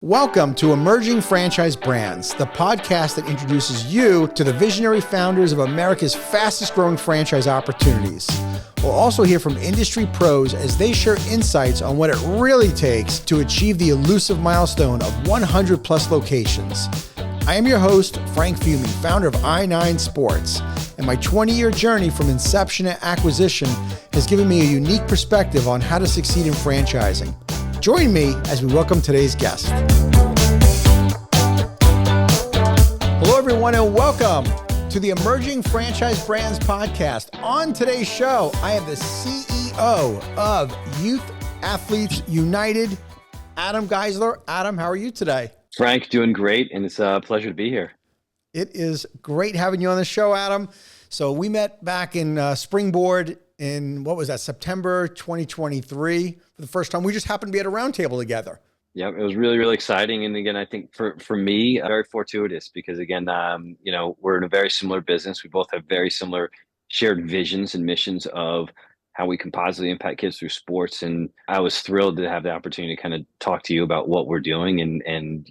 Welcome to Emerging Franchise Brands, the podcast that introduces you to the visionary founders of America's fastest growing franchise opportunities. We'll also hear from industry pros as they share insights on what it really takes to achieve the elusive milestone of 100 plus locations. I am your host, Frank Fumey, founder of I9 Sports, and my 20-year journey from inception to acquisition has given me a unique perspective on how to succeed in franchising. Join me as we welcome today's guest. Hello, everyone, and welcome to the Emerging Franchise Brands podcast. On today's show, I have the CEO of Youth Athletes United, Adam Geisler. Adam, how are you today? Frank, doing great, and it's a pleasure to be here. It is great having you on the show, Adam. So we met back in Springboard in, September 2023 for the first time. We just happened to be at a roundtable together. Yeah, it was really, really exciting. And again, I think for me, very fortuitous because again, we're in a very similar business. We both have very similar shared visions and missions of how we can positively impact kids through sports. And I was thrilled to have the opportunity to kind of talk to you about what we're doing and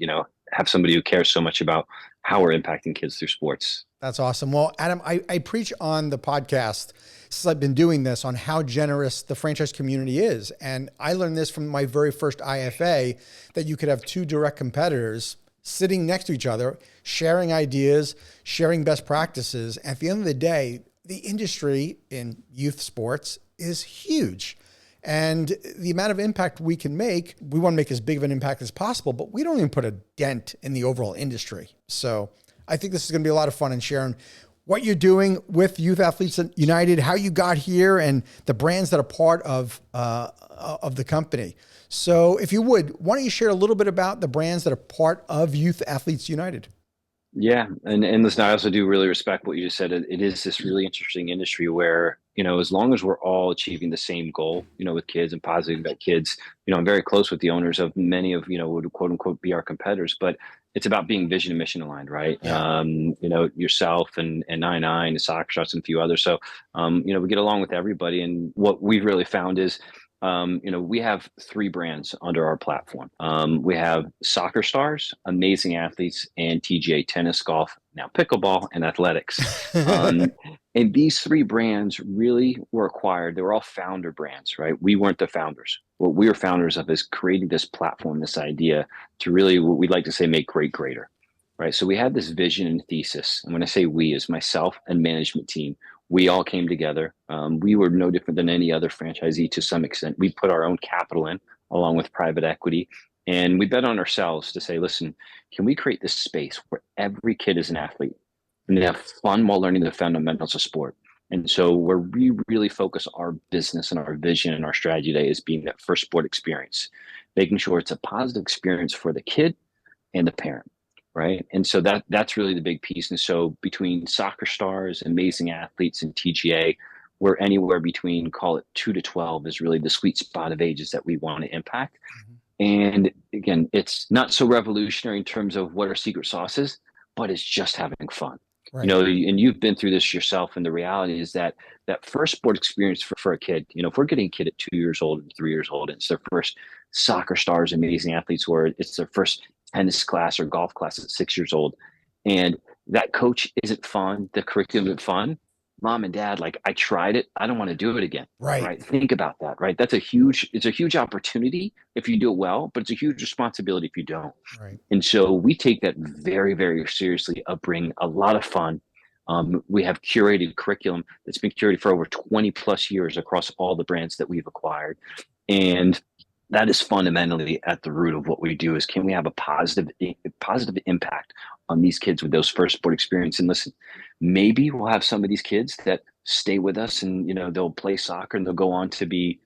have somebody who cares so much about how we're impacting kids through sports. That's awesome. Well, Adam, I preach on the podcast since I've been doing this on how generous the franchise community is. And I learned this from my very first IFA, that you could have two direct competitors sitting next to each other, sharing ideas, sharing best practices. At the end of the day, the industry in youth sports is huge. And the amount of impact we can make, we want to make as big of an impact as possible, but we don't even put a dent in the overall industry. So I think this is going to be a lot of fun in sharing what you're doing with Youth Athletes United, how you got here, and the brands that are part of the company. So if you would, why don't you share a little bit about the brands that are part of Youth Athletes United? Yeah. And listen, I also do really respect what you just said. It is this really interesting industry where, as long as we're all achieving the same goal, with kids and positive about kids, I'm very close with the owners of many of, would quote unquote be our competitors, but it's about being vision and mission aligned, right? Yeah. Yourself and I9, the Soccer Shots and a few others. So, we get along with everybody. And what we've really found is, we have three brands under our platform. We have Soccer Stars, Amazing Athletes, and TGA Tennis, Golf, now Pickleball, and Athletics. And these three brands really were acquired. They were all founder brands, right? We weren't the founders. What we were founders of is creating this platform, this idea to really, what we'd like to say, make great greater, right? So we had this vision and thesis. And when I say we, is myself and management team. We all came together. We were no different than any other franchisee to some extent. We put our own capital in along with private equity. And we bet on ourselves to say, listen, can we create this space where every kid is an athlete and they have fun while learning the fundamentals of sport? And so where we really focus our business and our vision and our strategy today is being that first sport experience, making sure it's a positive experience for the kid and the parent. Right. And so that's really the big piece. And so between Soccer Stars, Amazing Athletes, and TGA, we're anywhere between, call it 2 to 12 is really the sweet spot of ages that we want to impact. Mm-hmm. And again, it's not so revolutionary in terms of what our secret sauce is, but it's just having fun. Right. And you've been through this yourself. And the reality is that first sport experience for a kid, if we're getting a kid at 2 years old and 3 years old, and it's their first Soccer Stars, Amazing Athletes, where it's their first tennis class or golf class at 6 years old, and that coach isn't fun, the curriculum isn't fun, mom and dad, like, I tried it, I don't want to do it again. Right. Think about that, right? It's a huge opportunity if you do it well, but it's a huge responsibility if you don't. Right. And so we take that very, very seriously of bringing a lot of fun. We have curated curriculum that's been curated for over 20 plus years across all the brands that we've acquired. And that is fundamentally at the root of what we do, is can we have a positive impact on these kids with those first sport experience? And listen, maybe we'll have some of these kids that stay with us and, they'll play soccer and they'll go on to be,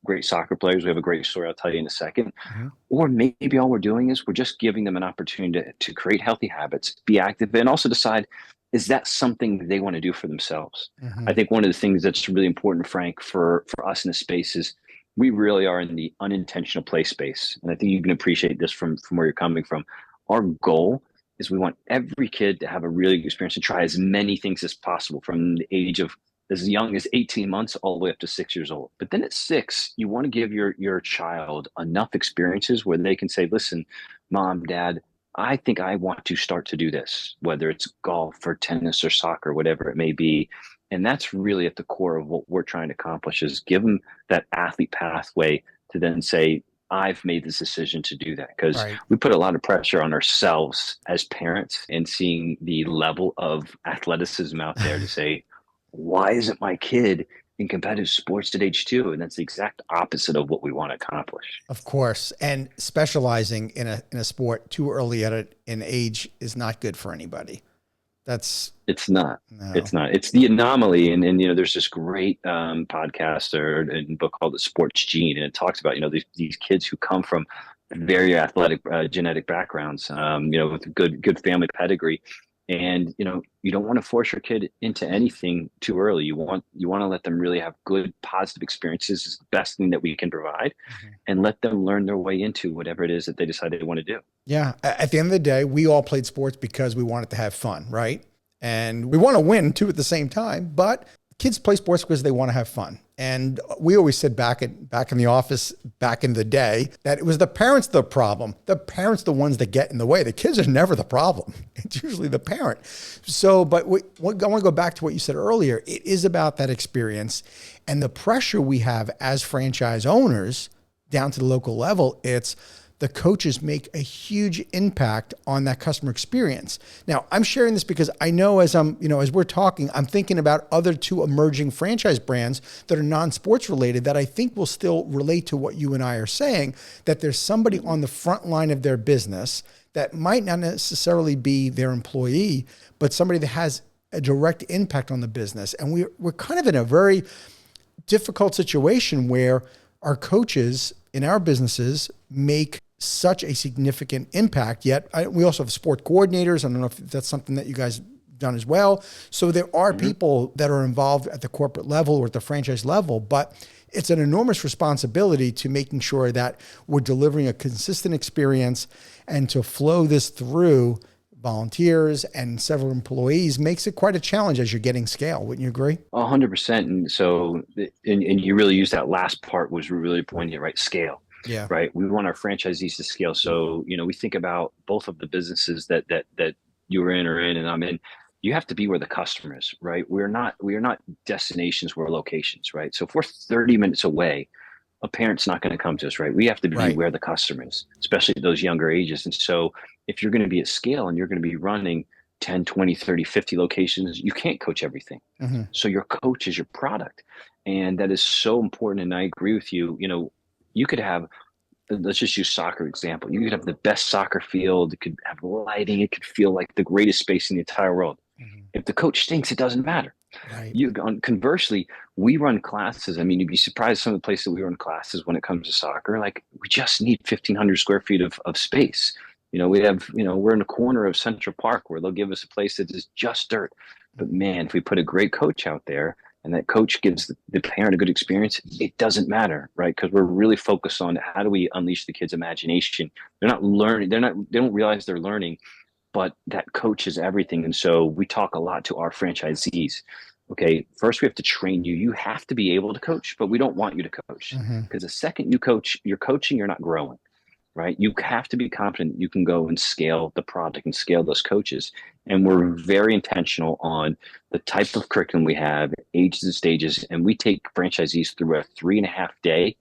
great soccer players. We have a great story I'll tell you in a second. Mm-hmm. Or maybe all we're doing is we're just giving them an opportunity to create healthy habits, be active, and also decide, is that something they want to do for themselves? Mm-hmm. I think one of the things that's really important, Frank, for us in the space is we really are in the unintentional play space. And I think you can appreciate this from where you're coming from. Our goal is we want every kid to have a really good experience and try as many things as possible from the age of as young as 18 months all the way up to 6 years old. But then at 6, you want to give your child enough experiences where they can say, listen, mom, dad, I think I want to start to do this, whether it's golf or tennis or soccer, whatever it may be. And that's really at the core of what we're trying to accomplish, is give them that athlete pathway to then say, I've made this decision to do that. Because Right. we put a lot of pressure on ourselves as parents, and seeing the level of athleticism out there to say, why isn't my kid in competitive sports at age 2? And that's the exact opposite of what we want to accomplish. Of course. And specializing in a sport too early at an age is not good for anybody. That's It's not. no. It's not. It's the anomaly. And there's this great podcast and book called The Sports Gene, and it talks about these kids who come from very athletic genetic backgrounds, with good family pedigree, and you don't want to force your kid into anything too early. You want to let them really have good positive experiences. Is the best thing that we can provide, Mhm. and let them learn their way into whatever it is that they decide they want to do. Yeah. At the end of the day, we all played sports because we wanted to have fun, right? And we want to win too at the same time, but kids play sports because they want to have fun. And we always said back in the office, back in the day, that it was the parents the problem. The parents the ones that get in the way. The kids are never the problem. It's usually the parent. So, but I want to go back to what you said earlier. It is about that experience and the pressure we have as franchise owners down to the local level. It's the coaches make a huge impact on that customer experience. Now, I'm sharing this because I know as we're talking, I'm thinking about other 2 emerging franchise brands that are non-sports related that I think will still relate to what you and I are saying, that there's somebody on the front line of their business that might not necessarily be their employee, but somebody that has a direct impact on the business. And we're kind of in a very difficult situation where our coaches in our businesses make such a significant impact, yet we also have sport coordinators. I don't know if that's something that you guys done as well. So there are people that are involved at the corporate level or at the franchise level, but it's an enormous responsibility to making sure that we're delivering a consistent experience, and to flow this through volunteers and several employees makes it quite a challenge as you're getting scale. Wouldn't you agree? 100%. And so, and you really use that last part, was really poignant, right? Scale. Yeah. Right. We want our franchisees to scale. So, we think about both of the businesses that you're in or in and I'm in. You have to be where the customer is, right? We are not destinations, we're locations, right? So if we're 30 minutes away, a parent's not going to come to us, right? We have to be Right. where the customer is, especially at those younger ages. And so if you're going to be at scale and you're going to be running 10, 20, 30, 50 locations, you can't coach everything. Mm-hmm. So your coach is your product. And that is so important. And I agree with you. You could have, let's just use soccer example. You could have the best soccer field. It could have lighting. It could feel like the greatest space in the entire world. Mm-hmm. If the coach stinks, it doesn't matter. Right. Conversely, we run classes. I mean, you'd be surprised some of the places that we run classes when it comes to soccer. Like, we just need 1,500 square feet of space. We have, we're in a corner of Central Park where they'll give us a place that is just dirt. But man, if we put a great coach out there and that coach gives the parent a good experience, it doesn't matter, right? Because we're really focused on how do we unleash the kid's imagination. They're not learning. They don't realize they're learning, but that coach is everything. And so we talk a lot to our franchisees. Okay, first we have to train you. You have to be able to coach, but we don't want you to coach, Mm-hmm. because the second you coach, you're coaching, you're not growing, right? You have to be confident you can go and scale the product and scale those coaches. And we're very intentional on the type of curriculum we have, ages and stages. And we take franchisees through a 3.5-day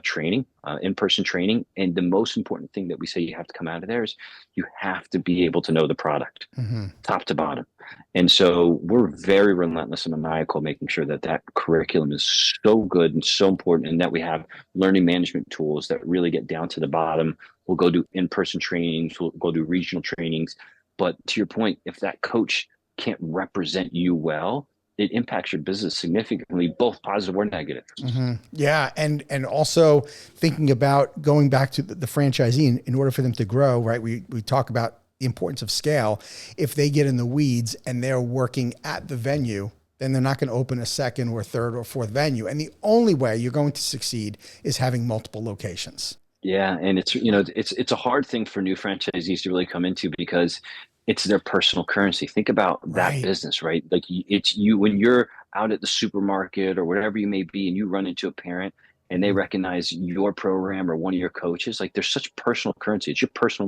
training, in-person training. And the most important thing that we say you have to come out of there is you have to be able to know the product, Mm-hmm. top to bottom. And so we're very relentless and maniacal, making sure that that curriculum is so good and so important, and that we have learning management tools that really get down to the bottom. We'll go do in-person trainings, we'll go do regional trainings. But to your point, if that coach can't represent you well, it impacts your business significantly, both positive or negative. Mm-hmm. Yeah. And also thinking about going back to the franchisee in order for them to grow, right? We talk about the importance of scale. If they get in the weeds and they're working at the venue, then they're not going to open a second or third or fourth venue. And the only way you're going to succeed is having multiple locations. Yeah, and it's a hard thing for new franchisees to really come into, because it's their personal currency. Think about that Right. business, right? Like, it's you when you're out at the supermarket or whatever you may be, and you run into a parent and they recognize your program or one of your coaches, like there's such personal currency. It's your personal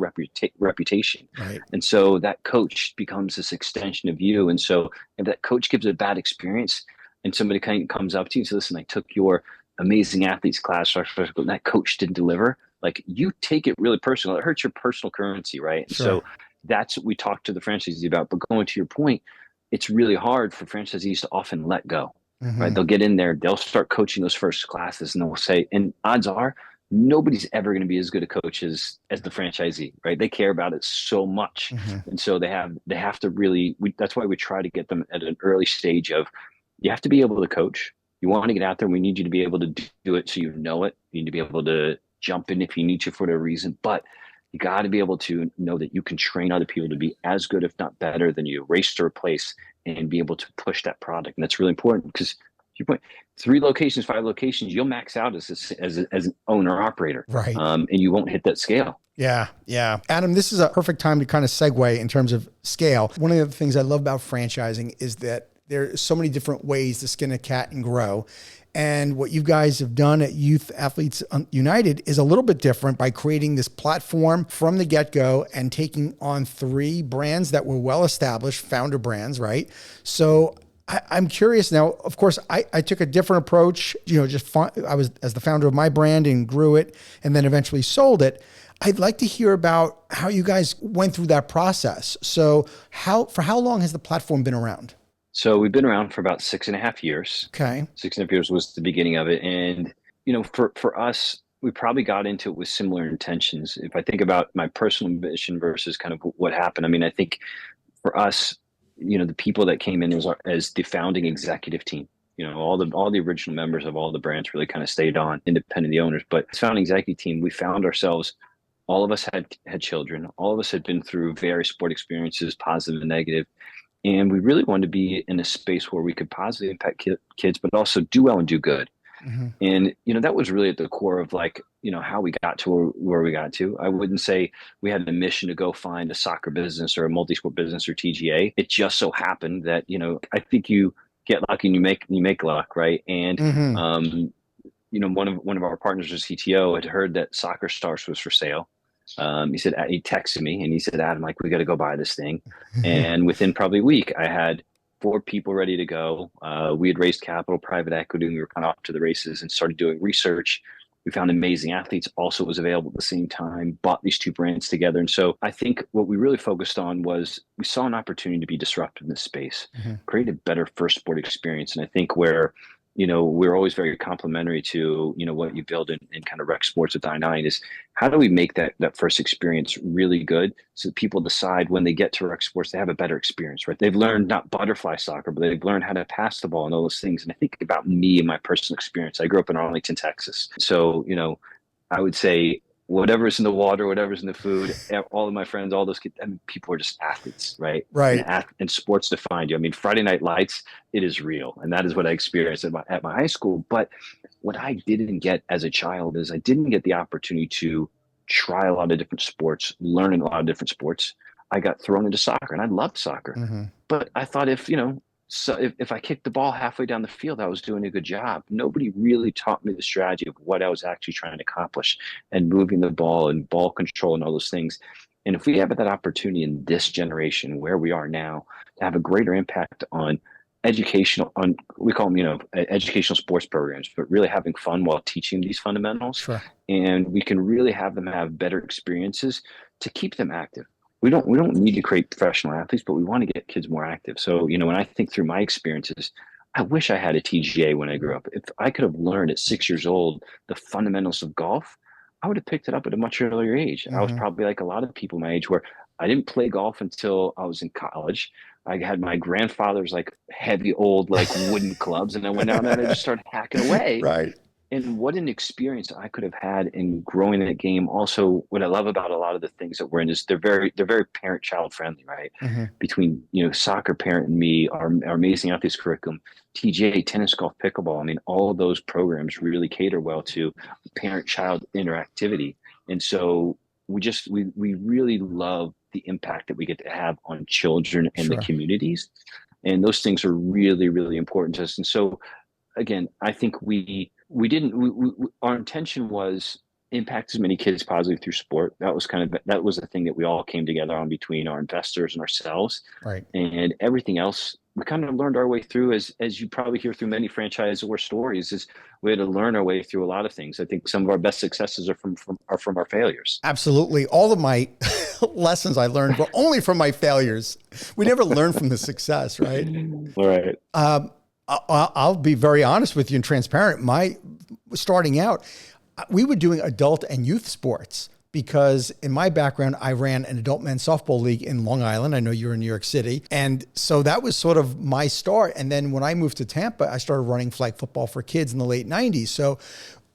reputation. Right. And so that coach becomes this extension of you. And so if that coach gives a bad experience and somebody kind of comes up to you and says, listen, I took your amazing athletes class, and that coach didn't deliver, like you take it really personal. It hurts your personal currency, right? And Sure. so that's what we talk to the franchisees about. But going to your point, it's really hard for franchisees to often let go, right? Hmm. They'll get in there, they'll start coaching those first classes, and they'll say, and odds are nobody's ever going to be as good a coach as the franchisee, right? They care about it so much. Hmm. And so they have to really, that's why we try to get them at an early stage of, you have to be able to coach. You want to get out there. We need you to be able to do it so you know it. You need to be able to jump in if you need to for whatever reason. But you got to be able to know that you can train other people to be as good, if not better, than you, race to replace, and be able to push that product. And that's really important because, to your point, 3 locations, 5 locations, you'll max out as an owner operator, Right. and you won't hit that scale. Yeah, yeah. Adam, this is a perfect time to kind of segue in terms of scale. One of the things I love about franchising is that there's so many different ways to skin a cat and grow. And what you guys have done at Youth Athletes United is a little bit different by creating this platform from the get-go and taking on 3 brands that were well-established, founder brands, right? So I'm curious now. Of course, I took a different approach. I was as the founder of my brand and grew it, and then eventually sold it. I'd like to hear about how you guys went through that process. So, for how long has the platform been around? So we've been around for about 6.5 years. Okay. 6.5 years was the beginning of it, and for us, we probably got into it with similar intentions. If I think about my personal mission versus kind of what happened, I mean, I think for us, the people that came in as the founding executive team, all the original members of all the brands really kind of stayed on, independent of the owners. But as founding executive team, we found ourselves, all of us had children, all of us had been through various sport experiences, positive and negative, and we really wanted to be in a space where we could positively impact kids, but also do well and do good. Mm-hmm. And that was really at the core of how we got to where we got to. I wouldn't say we had a mission to go find a soccer business or a multi-sport business or TGA. It just so happened that I think you get lucky and you make luck, right? And Mm-hmm. one of our partners, was CTO, had heard that Soccer Stars was for sale. He texted me and he said, Adam, like, we got to go buy this thing. And within probably a week, I had 4 people ready to go. We had raised capital, private equity, and we were kind of off to the races and started doing research. We found amazing athletes. Also, was available at the same time. Bought these 2 brands together, and so I think what we really focused on was we saw an opportunity to be disruptive in this space, Mm-hmm. create a better first sport experience. And I think where we're always very complimentary to what you build in kind of rec sports with I9 is, how do we make that first experience really good so that people decide when they get to rec sports they have a better experience, right? They've learned not butterfly soccer, but they've learned how to pass the ball and all those things. And I think about me and my personal experience. I grew up in Arlington, Texas, so I would say whatever's in the water, whatever's in the food, all of my friends, all those kids, I mean, people are just athletes, right? Right. And sports define you. I mean, Friday Night Lights, it is real. And that is what I experienced at my high school. But what I didn't get as a child is I didn't get the opportunity to try a lot of different sports, learn a lot of different sports. I got thrown into soccer and I loved soccer. Mm-hmm. But I thought if I kicked the ball halfway down the field, I was doing a good job. Nobody really taught me the strategy of what I was actually trying to accomplish and moving the ball and ball control and all those things. And if we have that opportunity in this generation where we are now to have a greater impact on we call them, educational sports programs, but really having fun while teaching these fundamentals. Sure. And we can really have them have better experiences to keep them active. We don't need to create professional athletes, but we want to get kids more active. So, when I think through my experiences, I wish I had a TGA when I grew up. If I could have learned at 6 years old the fundamentals of golf, I would have picked it up at a much earlier age. I was Mm-hmm. probably like a lot of people my age, where I didn't play golf until I was in college. I had my grandfather's like heavy old like wooden clubs, and I went down there and I just started hacking away. Right. And what an experience I could have had in growing that game. Also, what I love about a lot of the things that we're in is they're very parent-child friendly, right? Mm-hmm. Between Soccer Parent and Me, our Amazing Athletes curriculum, TGA, tennis, golf, pickleball. I mean, all of those programs really cater well to parent-child interactivity. And so we really love the impact that we get to have on children and the Sure. communities. And those things are really, really important to us. And so again, I think we didn't our intention was impact as many kids positively through sport. That was the thing that we all came together on between our investors and ourselves. Right. And everything else we kind of learned our way through, as you probably hear through many franchisor stories, is we had to learn our way through a lot of things. I think some of our best successes are from our failures. Absolutely. All of my lessons I learned were only from my failures. We never learned from the success, right? Right. I'll be very honest with you and transparent. My starting out, we were doing adult and youth sports because in my background, I ran an adult men's softball league in Long Island. I know you're in New York City. And so that was sort of my start. And then when I moved to Tampa, I started running flag football for kids in the late 90s. So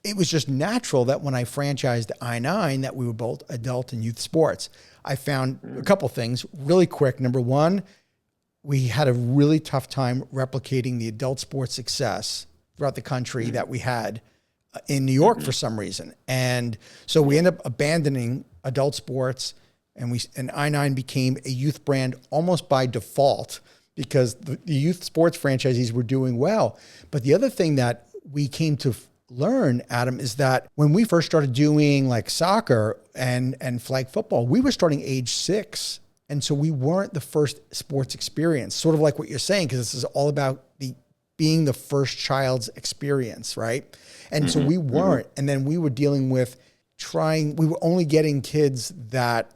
it was just natural that when I franchised I-9 that we were both adult and youth sports. I found a couple things really quick. Number one, we had a really tough time replicating the adult sports success throughout the country that we had in New York for some reason. And so we ended up abandoning adult sports, and I-9 became a youth brand almost by default because the youth sports franchisees were doing well. But the other thing that we came to learn, Adam, is that when we first started doing like soccer and flag football, we were starting age 6. And so we weren't the first sports experience, sort of like what you're saying, because this is all about being the first child's experience, right? And so we weren't. And then we were dealing with we were only getting kids that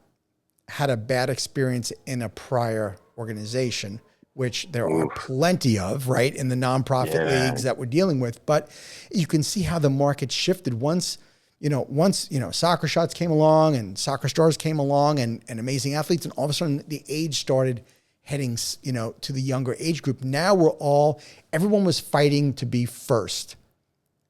had a bad experience in a prior organization, which there are plenty of, right, in the nonprofit leagues that we're dealing with. But you can see how the market shifted once Soccer Shots came along and Soccer Stars came along and Amazing Athletes, and all of a sudden the age started heading, to the younger age group. Now everyone was fighting to be first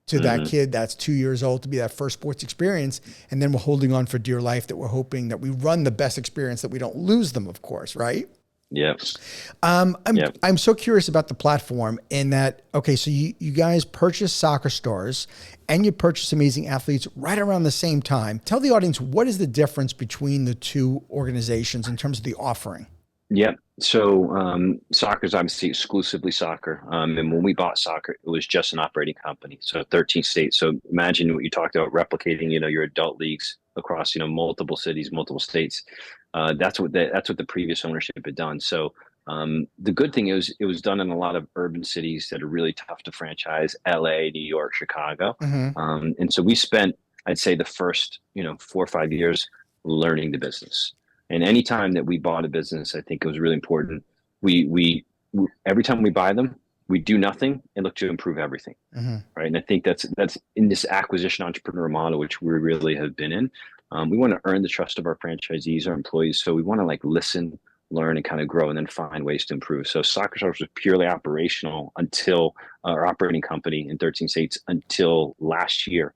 to that kid that's 2 years old, to be that first sports experience. And then we're holding on for dear life that we're hoping that we run the best experience, that we don't lose them, of course, right? Yes. I'm so curious about the platform in that, okay, so you guys purchased Soccer Stars and you purchased Amazing Athletes right around the same time. Tell the audience, what is the difference between the two organizations in terms of the offering? Yep. So soccer is obviously exclusively soccer. And when we bought soccer, it was just an operating company. So 13 states. So imagine what you talked about, replicating, your adult leagues across, multiple cities, multiple states. That's what the previous ownership had done. So the good thing is it was done in a lot of urban cities that are really tough to franchise: LA, New York, Chicago. And so we spent, I'd say, the first 4 or 5 years learning the business. And any time that we bought a business, I think it was really important. We every time we buy them, we do nothing and look to improve everything, right? And I think that's in this acquisition entrepreneur model, which we really have been in. We want to earn the trust of our franchisees, our employees. So we want to listen, learn, and kind of grow, and then find ways to improve. So Soccer Stars was purely operational until our operating company in 13 states until last year.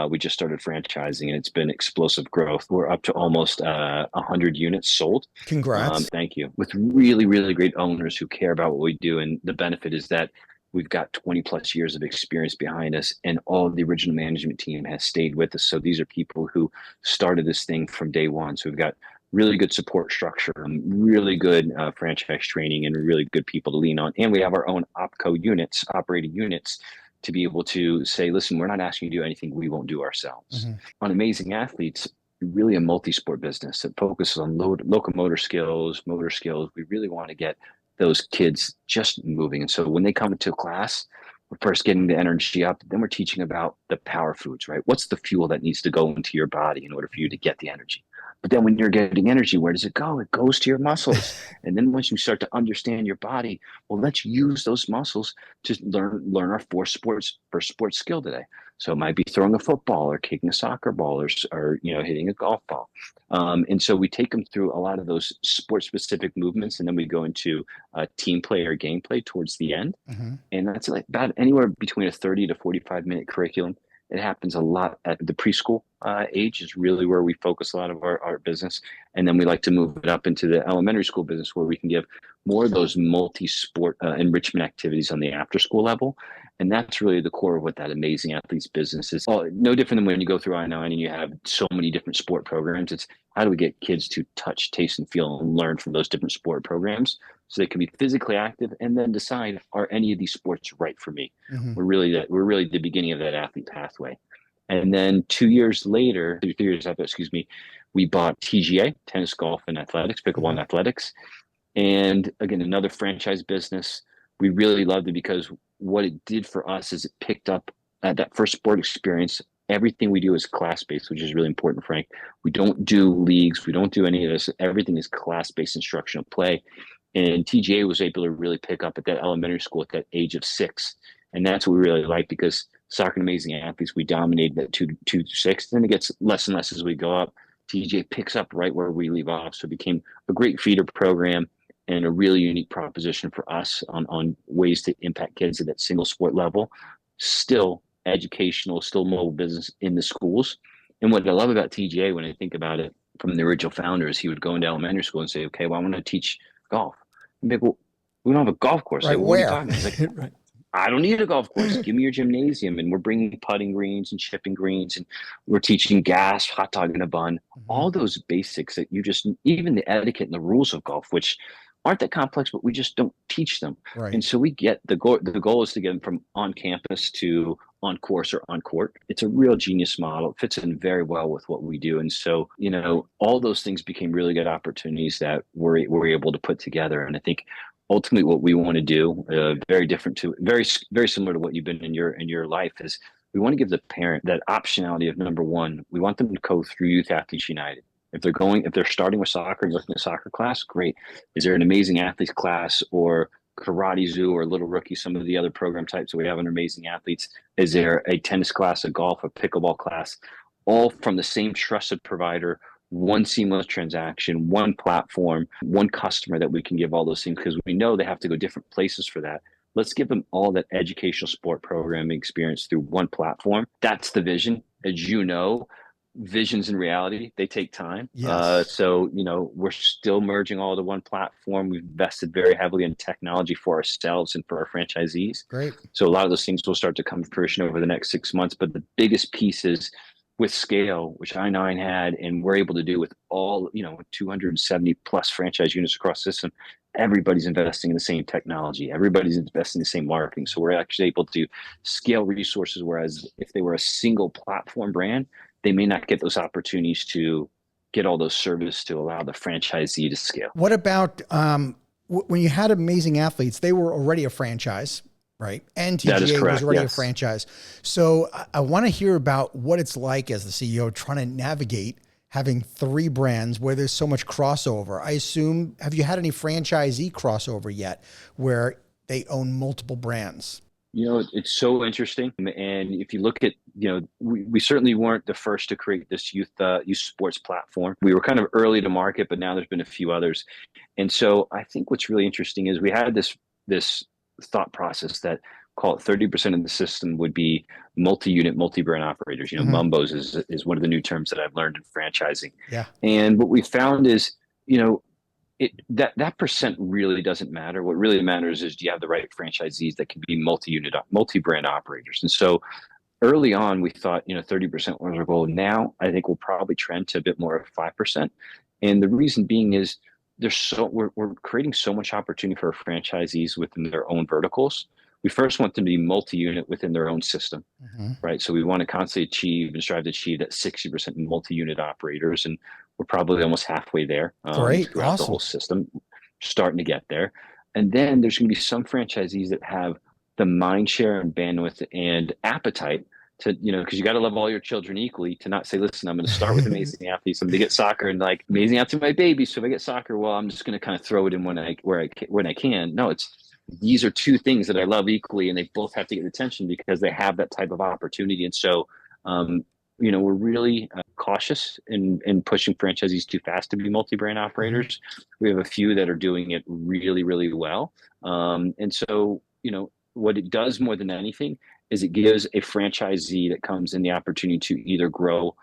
We just started franchising, and it's been explosive growth. We're up to almost 100 units sold. Congrats. Thank you. With really, really great owners who care about what we do. And the benefit is that we've got 20 plus years of experience behind us, and all of the original management team has stayed with us. So these are people who started this thing from day one. So we've got really good support structure, really good franchise training, and really good people to lean on. And we have our own operating units, to be able to say, listen, we're not asking you to do anything we won't do ourselves. On Amazing Athletes, really a multi-sport business that focuses on locomotor skills, motor skills. We really want to get those kids just moving. And so when they come into a class, we're first getting the energy up, then we're teaching about the power foods, right? What's the fuel that needs to go into your body in order for you to get the energy? But then when you're getting energy, where does it go? It goes to your muscles. And then once you start to understand your body, well, let's use those muscles to learn our first sports skill today. So it might be throwing a football or kicking a soccer ball or hitting a golf ball. And so we take them through a lot of those sport specific movements, and then we go into team play or gameplay towards the end. And that's about anywhere between a 30 to 45-minute curriculum. It happens a lot at the preschool age is really where we focus a lot of our business. And then we like to move it up into the elementary school business, where we can give more of those multi-sport enrichment activities on the after school level. And that's really the core of what that Amazing Athletes business is. Oh, no different than when you go through I-9 and you have so many different sport programs. It's how do we get kids to touch, taste, and feel and learn from those different sport programs so they can be physically active and then decide, are any of these sports right for me? Mm-hmm. We're really the beginning of that athlete pathway. And then 2 years later, 3 years after, excuse me, we bought TGA, tennis, golf, and athletics, pickleball and athletics. And again, another franchise business. We really loved it because what it did for us is it picked up that first sport experience. Everything we do is class-based, which is really important, Frank. We don't do leagues. We don't do any of this. Everything is class-based instructional play. And TGA was able to really pick up at that elementary school at that age of 6. And that's what we really like because Soccer and Amazing Athletes, we dominated that 2 to 6. Then it gets less and less as we go up. TGA picks up right where we leave off. So it became a great feeder program and a really unique proposition for us on ways to impact kids at that single sport level. Still educational, still mobile business in the schools. And what I love about TGA, when I think about it from the original founders, he would go into elementary school and say, okay, well, I want to teach golf. And be like, well, we don't have a golf course. Right, like, what are you talking about? He's like, right. I don't need a golf course. Give me your gymnasium. And we're bringing putting greens and chipping greens. And we're teaching gas, hot dog in a bun, all those basics that you just, even the etiquette and the rules of golf, which aren't that complex, but we just don't teach them. Right. And so we get the goal is to get them from on campus to on course or on court. It's a real genius model. It fits in very well with what we do. And so, all those things became really good opportunities that we're able to put together. And I think ultimately what we want to do, very similar to what you've been in your life, is we want to give the parent that optionality of, number one, we want them to go through Youth Athletes United. If they're starting with soccer and looking at soccer class, great. Is there an Amazing Athletes class or Karate Zoo or Little Rookie, some of the other program types that we have in Amazing Athletes? Is there a tennis class, a golf, a pickleball class, all from the same trusted provider, one seamless transaction, one platform, one customer that we can give all those things, because we know they have to go different places for that. Let's give them all that educational sport programming experience through one platform. That's the vision. As you know, visions and reality, they take time. Yes. So, we're still merging all to one platform. We've invested very heavily in technology for ourselves and for our franchisees. Great. So a lot of those things will start to come to fruition over the next 6 months. But the biggest piece is with scale, which I9 had, and we're able to do with all, 270 plus franchise units across the system. Everybody's investing in the same technology. Everybody's investing in the same marketing. So we're actually able to scale resources. Whereas if they were a single platform brand, they may not get those opportunities to get all those services to allow the franchisee to scale. What about when you had Amazing Athletes? They were already a franchise, right? And TGA was already a franchise. So I want to hear about what it's like as the CEO trying to navigate having 3 brands where there's so much crossover. I assume, have you had any franchisee crossover yet where they own multiple brands? It's so interesting. And if you look at, we certainly weren't the first to create this youth sports platform. We were kind of early to market, but now there's been a few others. And so I think what's really interesting is we had this thought process that, call it 30% of the system would be multi-unit, multi-brand operators. Mumbos is one of the new terms that I've learned in franchising. Yeah. And what we found is, that percent really doesn't matter. What really matters is, do you have the right franchisees that can be multi-unit, multi-brand operators? And so early on, we thought, 30% was our goal. Now I think we'll probably trend to a bit more of 5%. And the reason being is we're creating so much opportunity for our franchisees within their own verticals. We first want them to be multi-unit within their own system, right? So we want to constantly achieve and strive to achieve that 60% multi-unit operators. And we're probably almost halfway there. Great. Throughout Awesome. the whole system, starting to get there. And then there's going to be some franchisees that have the mind share and bandwidth and appetite to, because you got to love all your children equally, to not say, listen, I'm going to start with Amazing Athletes. I'm going to get soccer, and like Amazing Athletes are my baby. So if I get soccer, well, I'm just going to kind of throw it in when I can. No, these are 2 things that I love equally, and they both have to get attention because they have that type of opportunity. And so, we're really cautious in pushing franchisees too fast to be multi-brand operators. We have a few that are doing it really, really well. And so, what it does more than anything is it gives a franchisee that comes in the opportunity to either grow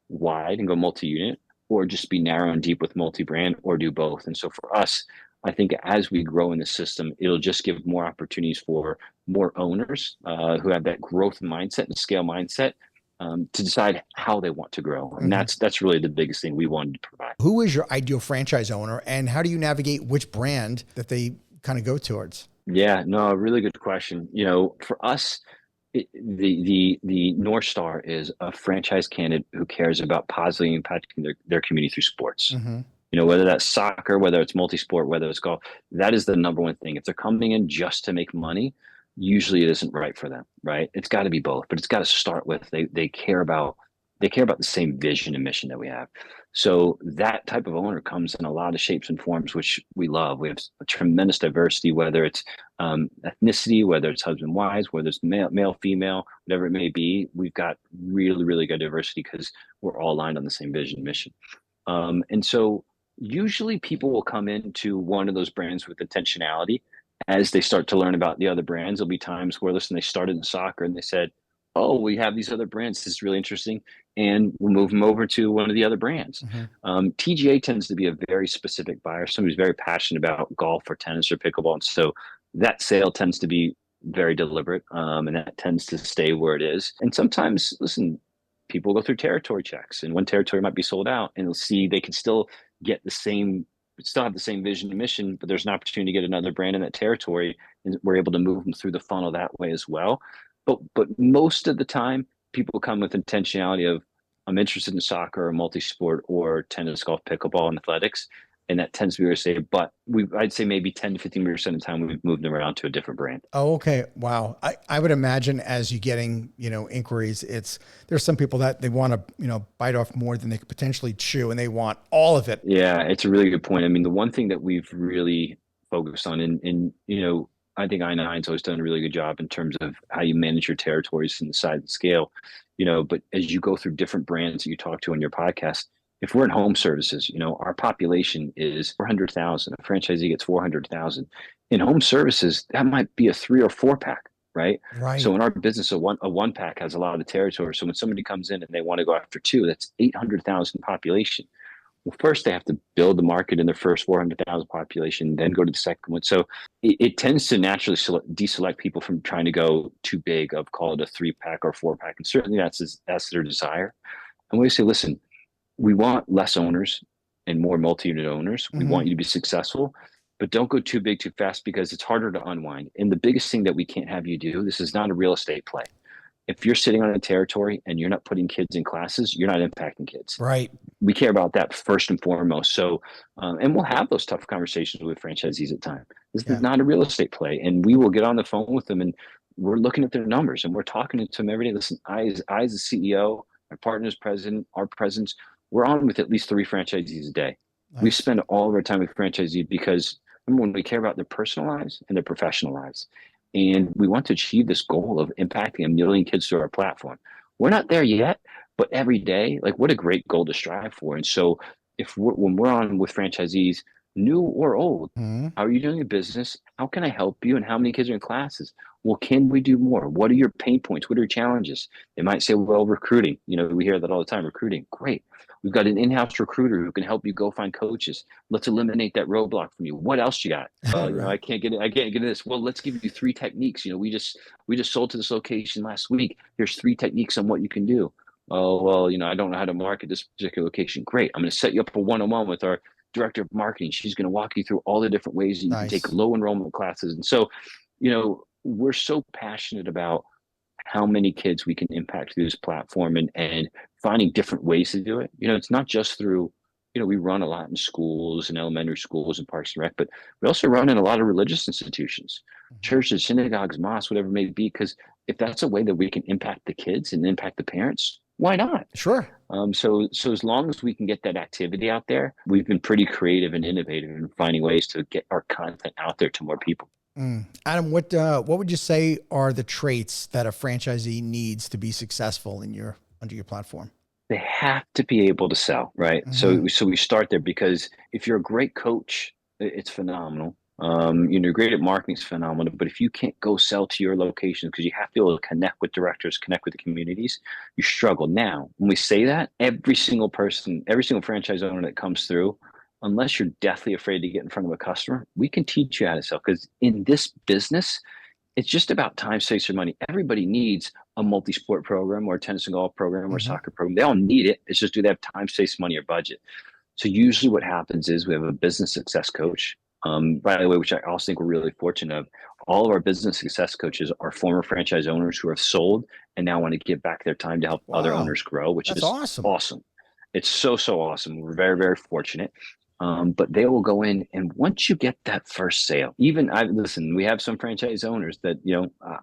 wide and go multi-unit, or just be narrow and deep with multi-brand, or do both. And so for us, I think as we grow in the system, it'll just give more opportunities for more owners who have that growth mindset and scale mindset to decide how they want to grow. And Mhm. that's really the biggest thing we wanted to provide. Who is your ideal franchise owner, and how do you navigate which brand that they kind of go towards? Yeah, no, a really good question. For us, the North Star is a franchise candidate who cares about positively impacting their community through sports. Hmm. Whether that's soccer, whether it's multi-sport, whether it's golf, that is the number one thing. If they're coming in just to make money, usually it isn't right for them, right? It's got to be both, but it's got to start with they care about the same vision and mission that we have. So that type of owner comes in a lot of shapes and forms, which we love. We have a tremendous diversity, whether it's ethnicity, whether it's husband, wives, whether it's male, female, whatever it may be. We've got really, really good diversity because we're all aligned on the same vision and mission. And so usually people will come into one of those brands with intentionality. As they start to learn about the other brands, there'll be times where, listen, they started in soccer and they said, oh, we have these other brands. This is really interesting. And we'll move them over to one of the other brands. Hmm. TGA tends to be a very specific buyer, somebody who's very passionate about golf or tennis or pickleball. And so that sale tends to be very deliberate, and that tends to stay where it is. And sometimes, listen, people go through territory checks, and one territory might be sold out, and they'll see they can still get still have the same vision and mission, but there's an opportunity to get another brand in that territory, and we're able to move them through the funnel that way as well. But most of the time, people come with intentionality of I'm interested in soccer or multi-sport or tennis, golf, pickleball, and athletics, and that tends to be where I say. But I'd say maybe 10 to 15% of the time we've moved them around to a different brand. Oh, okay. Wow. I would imagine as you getting, inquiries, there's some people that they want to, bite off more than they could potentially chew, and they want all of it. Yeah, it's a really good point. I mean, the one thing that we've really focused on, and I think I9's always done a really good job in terms of how you manage your territories and the size and scale. But as you go through different brands that you talk to on your podcast, if we're in home services, our population is 400,000. A franchisee gets 400,000. In home services, that might be a 3 or 4 pack, right? So Right. in our business, a one pack has a lot of territory. So when somebody comes in and they want to go after two, that's 800,000 population. Well, first they have to build the market in their first 400,000 population, then go to the second one. So it tends to naturally deselect people from trying to go too big of, call it a 3 pack or 4 pack. And certainly that's their desire. And we say, listen, we want less owners and more multi-unit owners. We Hmm. want you to be successful, but don't go too big too fast because it's harder to unwind. And the biggest thing that we can't have you do, this is not a real estate play. If you're sitting on a territory and you're not putting kids in classes, you're not impacting kids. Right. We care about that first and foremost. So, and we'll have those tough conversations with franchisees at times. This is Yeah. not a real estate play, and we will get on the phone with them, and we're looking at their numbers, and we're talking to them every day. Listen, I as a CEO, my partner's president, our presidents, we're on with at least 3 franchisees a day. We Nice. spend all of our time with franchisees because number one, we care about their personal lives and their professional lives, and we want to achieve this goal of impacting 1 million kids through our platform. We're not there yet, but every day, like what a great goal to strive for. And so when we're on with franchisees, new or old, Hmm. how are you doing your business? How can I help you? And how many kids are in classes? Well, can we do more? What are your pain points? What are your challenges? They might say, well, recruiting. We hear that all the time. Recruiting. Great. We've got an in-house recruiter who can help you go find coaches. Let's eliminate that roadblock from you. What else you got? Right. I can't get it. I can't get this. Well, let's give you 3 techniques. We just sold to this location last week. Here's 3 techniques on what you can do. Oh, well, I don't know how to market this particular location. Great. I'm going to set you up a one-on-one with our director of marketing. She's going to walk you through all the different ways that you can take Nice. low enrollment classes. And so, we're so passionate about how many kids we can impact through this platform and finding different ways to do it. It's not just through, we run a lot in schools and elementary schools and parks and rec, but we also run in a lot of religious institutions, Mhm. churches, synagogues, mosques, whatever it may be, because if that's a way that we can impact the kids and impact the parents, why not? Sure. So as long as we can get that activity out there, we've been pretty creative and innovative in finding ways to get our content out there to more people. Adam, what would you say are the traits that a franchisee needs to be successful under your platform? They have to be able to sell, right? Hmm. So we start there because if you're a great coach, it's phenomenal. You're great at marketing, it's phenomenal. But if you can't go sell to your locations because you have to be able to connect with directors, connect with the communities, you struggle. Now, when we say that, every single person, every single franchise owner that comes through, unless you're deathly afraid to get in front of a customer, we can teach you how to sell. Because in this business, it's just about time saves your money. Everybody needs a multi-sport program or a tennis and golf program or a Hmm. soccer program. They all need it. It's just, do they have time, space, money, or budget? So usually what happens is we have a business success coach. By the way, which I also think we're really fortunate of. All of our business success coaches are former franchise owners who have sold and now want to give back their time to help other Wow, owners grow, which that's is awesome. awesome. It's so, so awesome. We're very, very fortunate. But they will go in, and once you get that first sale, even I listen, we have some franchise owners that,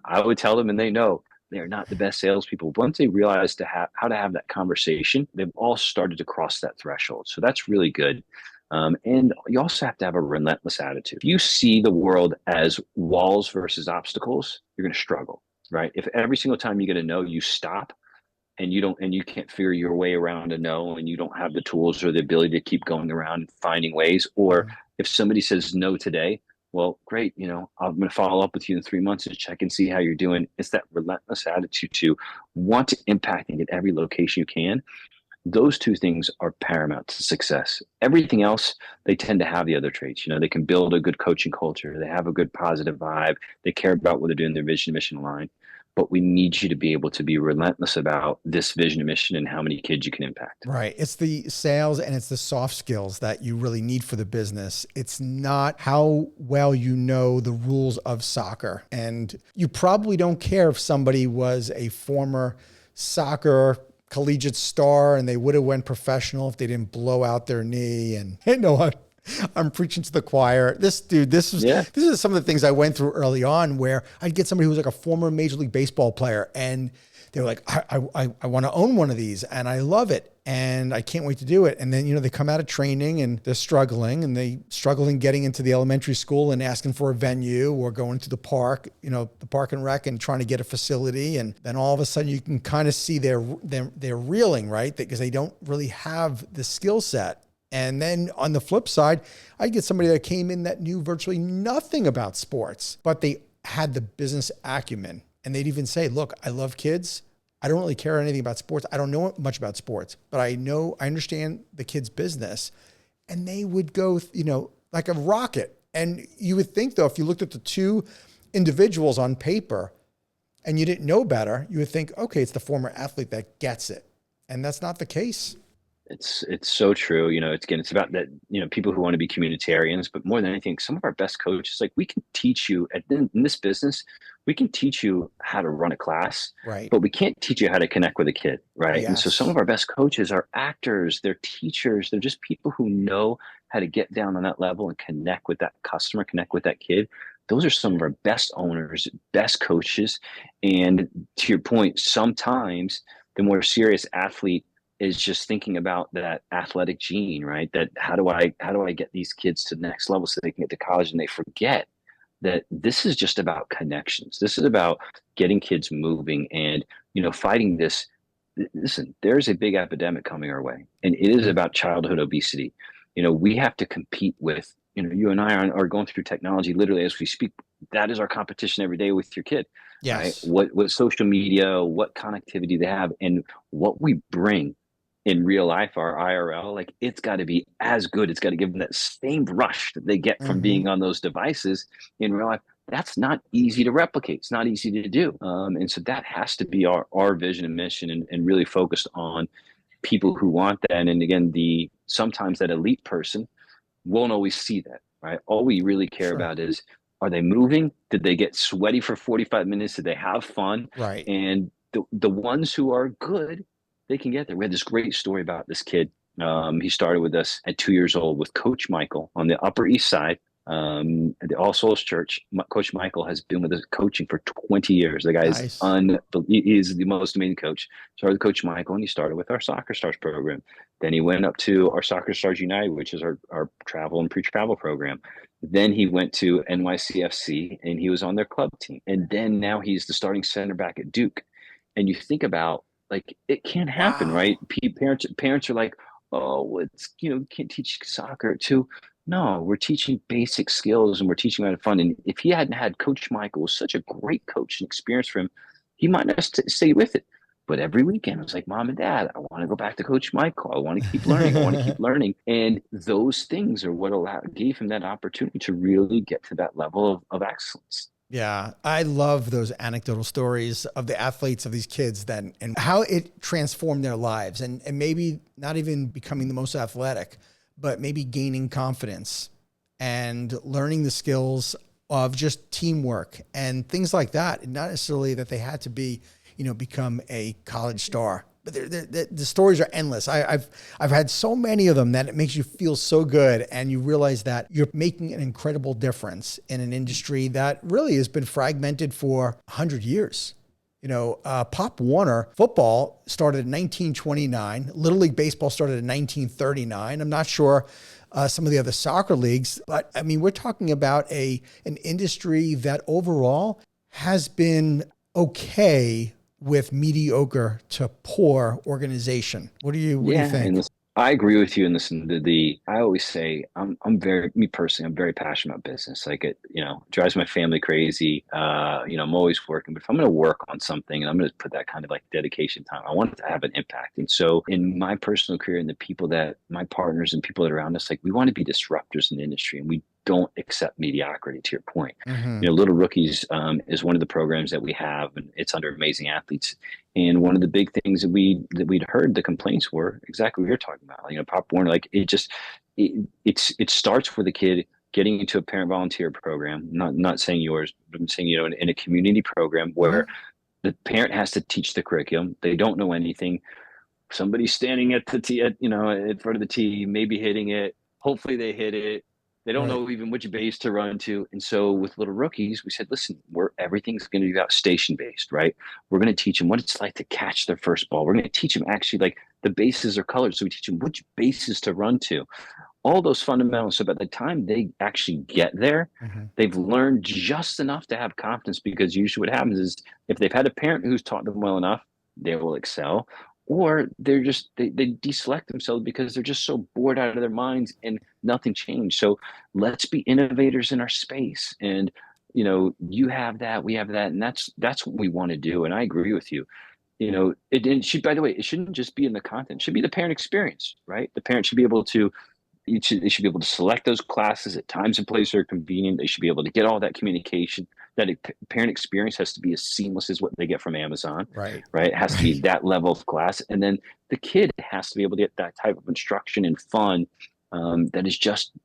I would tell them, and they know they're not the best salespeople. Once they realize how to have that conversation, they've all started to cross that threshold. So that's really good. And you also have to have a relentless attitude. If you see the world as walls versus obstacles, you're going to struggle, right? If every single time you get a no, you stop, and you can't figure your way around a no, and you don't have the tools or the ability to keep going around and finding ways, or Mhm. if somebody says no today, well, great, I'm going to follow up with you in 3 months to check and see how you're doing. It's that relentless attitude to want to impact and get every location you can. Those two things are paramount to success. Everything else, they tend to have the other traits. They can build a good coaching culture, they have a good positive vibe, they care about what they're doing, their vision, mission line. But we need you to be able to be relentless about this vision and mission and how many kids you can impact. Right. It's the sales and it's the soft skills that you really need for the business. It's not how well you know the rules of soccer. And you probably don't care if somebody was a former soccer collegiate star and they would have went professional if they didn't blow out their knee. And you know what? I'm preaching to the choir. Yeah. This is some of the things I went through early on where I'd get somebody who was like a former Major League Baseball player and they were like, I want to own one of these and I love it and I can't wait to do it. And then, they come out of training and they're struggling and they struggle in getting into the elementary school and asking for a venue or going to the park, the park and rec and trying to get a facility. And then all of a sudden you can kind of see they're reeling, right? Because they don't really have the skill set. And then on the flip side, I get somebody that came in that knew virtually nothing about sports, but they had the business acumen. And they'd even say, look, I love kids. I don't really care anything about sports. I don't know much about sports, but I understand the kid's business. And they would go, like a rocket. And you would think though, if you looked at the two individuals on paper and you didn't know better, you would think, okay, it's the former athlete that gets it. And that's not the case. It's so true. It's about that, people who want to be communitarians, but more than anything, some of our best coaches, like we can teach you in this business, we can teach you how to run a class, Right. but we can't teach you how to connect with a kid. Right. And so some Yes. of our best coaches are actors, they're teachers, they're just people who know how to get down on that level and connect with that customer, connect with that kid. Those are some of our best owners, best coaches. And to your point, sometimes the more serious athlete is just thinking about that athletic gene, right? That how do I get these kids to the next level so they can get to college, and they forget that this is just about connections. This is about getting kids moving and fighting this. Listen, there's a big epidemic coming our way, and it is Mhm. about childhood obesity. We have to compete with, you and I are going through technology literally as we speak. That is our competition every day with your kid, right? Yes. What social media, what connectivity they have, and what we bring in real life, our IRL, like it's got to be as good. It's got to give them that same rush that they get from Hmm. being on those devices in real life. That's not easy to replicate. It's not easy to do. And so that has to be our vision and mission, and really focused on people who want that. And again, sometimes that elite person won't always see that, right? All we really care Sure. about is, are they moving? Did they get sweaty for 45 minutes? Did they have fun? Right. And the ones who are good, they can get there. We had this great story about this kid. He started with us at 2 years old with Coach Michael on the Upper East Side, at the All Souls Church. Coach Michael has been with us coaching for 20 years. The guy is Nice. he is the most amazing coach. Started with Coach Michael, and he started with our Soccer Stars program. Then he went up to our Soccer Stars United, which is our travel and pre-travel program. Then he went to NYCFC, and he was on their club team. And then now he's the starting center back at Duke. And you think about, like, it can't happen, right? Wow. Parents are like, oh, it's, can't teach soccer too. No, we're teaching basic skills, and we're teaching how to fun. And if he hadn't had Coach Michael, was such a great coach and experience for him, he might not stay with it. But every weekend, I was like, Mom and Dad, I want to go back to Coach Michael. I want to keep learning. I want to keep learning. And those things are what gave him that opportunity to really get to that level of excellence. Yeah, I love those anecdotal stories of the athletes of these kids then and how it transformed their lives and maybe not even becoming the most athletic, but maybe gaining confidence and learning the skills of just teamwork and things like that. And not necessarily that they had to be, become a college star. But the stories are endless. I've had so many of them that it makes you feel so good, and you realize that you're making an incredible difference in an industry that really has been fragmented for 100 years. Pop Warner football started in 1929. Little League baseball started in 1939. I'm not sure some of the other soccer leagues, but I mean, we're talking about an industry that overall has been okay with mediocre to poor organization. What do you Yeah, and think? listen, I agree with you. And listen, I always say I'm very me personally, I'm very passionate about business. Like it drives my family crazy. I'm always working, but if I'm going to work on something and I'm going to put that kind of like dedication time, I want it to have an impact. And so in my personal career and the people that my partners and people that are around us, like we want to be disruptors in the industry, and we don't accept mediocrity. To your point, Mm-hmm. Little Rookies is one of the programs that we have, and it's under Amazing Athletes. And one of the big things that we'd heard the complaints were exactly what you're talking about. Pop Warner, like it starts with a kid getting into a parent volunteer program. Not saying yours, but I'm saying in a community program where Mm-hmm. the parent has to teach the curriculum. They don't know anything. Somebody's standing at the tee, in front of the tee, maybe hitting it. Hopefully they hit it. They don't Right. know even which base to run to. And so with Little Rookies, we said, listen, everything's going to be about station based, right? We're going to teach them what it's like to catch their first ball. We're going to teach them actually like the bases are colored. So we teach them which bases to run to, all those fundamentals. So by the time they actually get there, Mm-hmm. they've learned just enough to have confidence, because usually what happens is if they've had a parent who's taught them well enough, they will excel. Or they deselect themselves because they're just so bored out of their minds and nothing changed. So let's be innovators in our space. And you have that, we have that, and that's what we want to do. And I agree with you. It should, by the way, it shouldn't just be in the content, it should be the parent experience, right? The parent should be able to they should be able to select those classes at times and places that are convenient. They should be able to get all that communication. That parent experience has to be as seamless as what they get from Amazon, Right. right? It has to be Right. that level of class. And then the kid has to be able to get that type of instruction and fun that is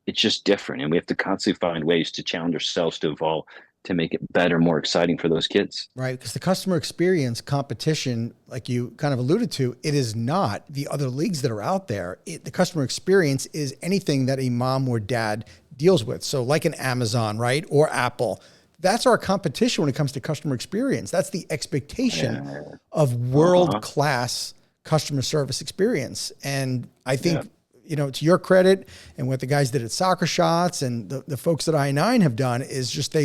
it's just different. And we have to constantly find ways to challenge ourselves to evolve to make it better, more exciting for those kids. Right. Because the customer experience competition, like you kind of alluded to, it is not the other leagues that are out there. The customer experience is anything that a mom or dad deals with. So, like an Amazon, right? Or Apple. That's our competition when it comes to customer experience. That's the expectation Yeah. of world Uh-huh. class customer service experience. And I Yeah. think, to your credit and what the guys did at Soccer Shots and the folks at I9 have done is just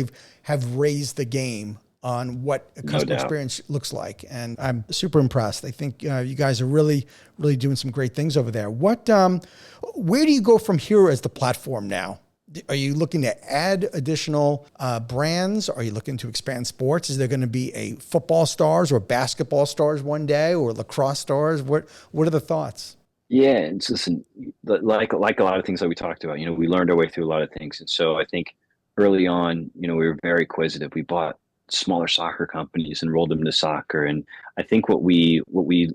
have raised the game on what a No customer doubt. experience looks like. And I'm super impressed. I think you guys are really, really doing some great things over there. Where do you go from here as the platform now? Are you looking to add additional brands? Are you looking to expand sports? Is there going to be a football stars or basketball stars one day or lacrosse stars? What are the thoughts? Yeah, and listen, like a lot of things that we talked about, we learned our way through a lot of things. And so I think early on, we were very acquisitive. We bought smaller soccer companies and rolled them into soccer. And I think what we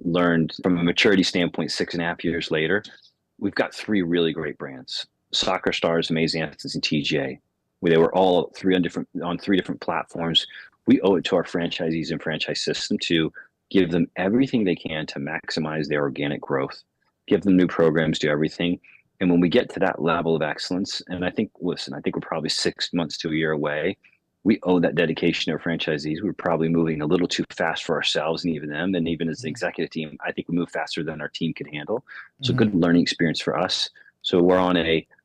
learned from a maturity standpoint, 6.5 years later, we've got three really great brands: Soccer Stars, Amazing Athletes, and TJ. Where they were all on three different platforms. We owe it to our franchisees and franchise system to give them everything they can to maximize their organic growth, give them new programs, do everything. And when we get to that level of excellence, and I think we're probably 6 months to a year away. We owe that dedication to our franchisees. We're probably moving a little too fast for ourselves and even them. And even as the executive team, I think we move faster than our team can handle. So Mm-hmm. good learning experience for us. So we're on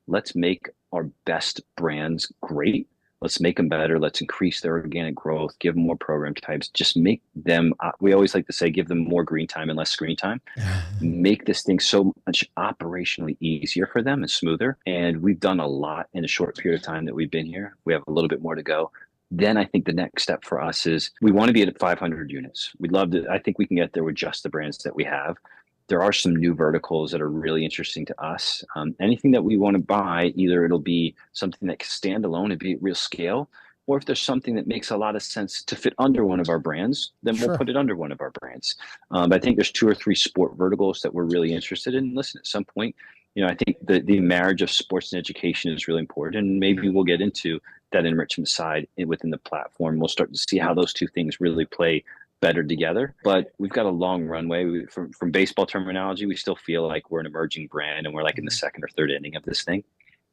let's make our best brands great. Let's make them better. Let's increase their organic growth, give them more program types, just make them, we always like to say, give them more green time and less screen time, make this thing so much operationally easier for them and smoother. And we've done a lot in a short period of time that we've been here. We have a little bit more to go. Then I think the next step for us is we want to be at 500 units. We'd love to, I think we can get there with just the brands that we have. There are some new verticals that are really interesting to us. Anything that we want to buy, either it'll be something that can stand alone and be at real scale, or if there's something that makes a lot of sense to fit under one of our brands, then we'll Sure. put it under one of our brands. But I think there's 2 or 3 sport verticals that we're really interested in. Listen, at some point, I think the marriage of sports and education is really important. And maybe we'll get into that enrichment side within the platform. We'll start to see how those two things really play better together. But we've got a long runway. From baseball terminology, we still feel like we're an emerging brand and we're like in the second or third inning of this thing.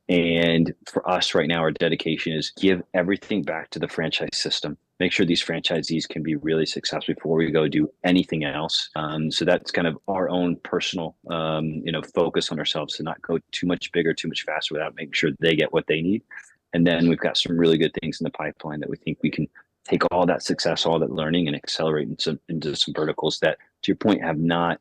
And for us right now, our dedication is give everything back to the franchise system. Make sure these franchisees can be really successful before we go do anything else. So that's kind of our own personal, focus on ourselves to not go too much bigger, too much faster without making sure they get what they need. And then we've got some really good things in the pipeline that we think we can take all that success, all that learning, and accelerate into some verticals that, to your point, have not.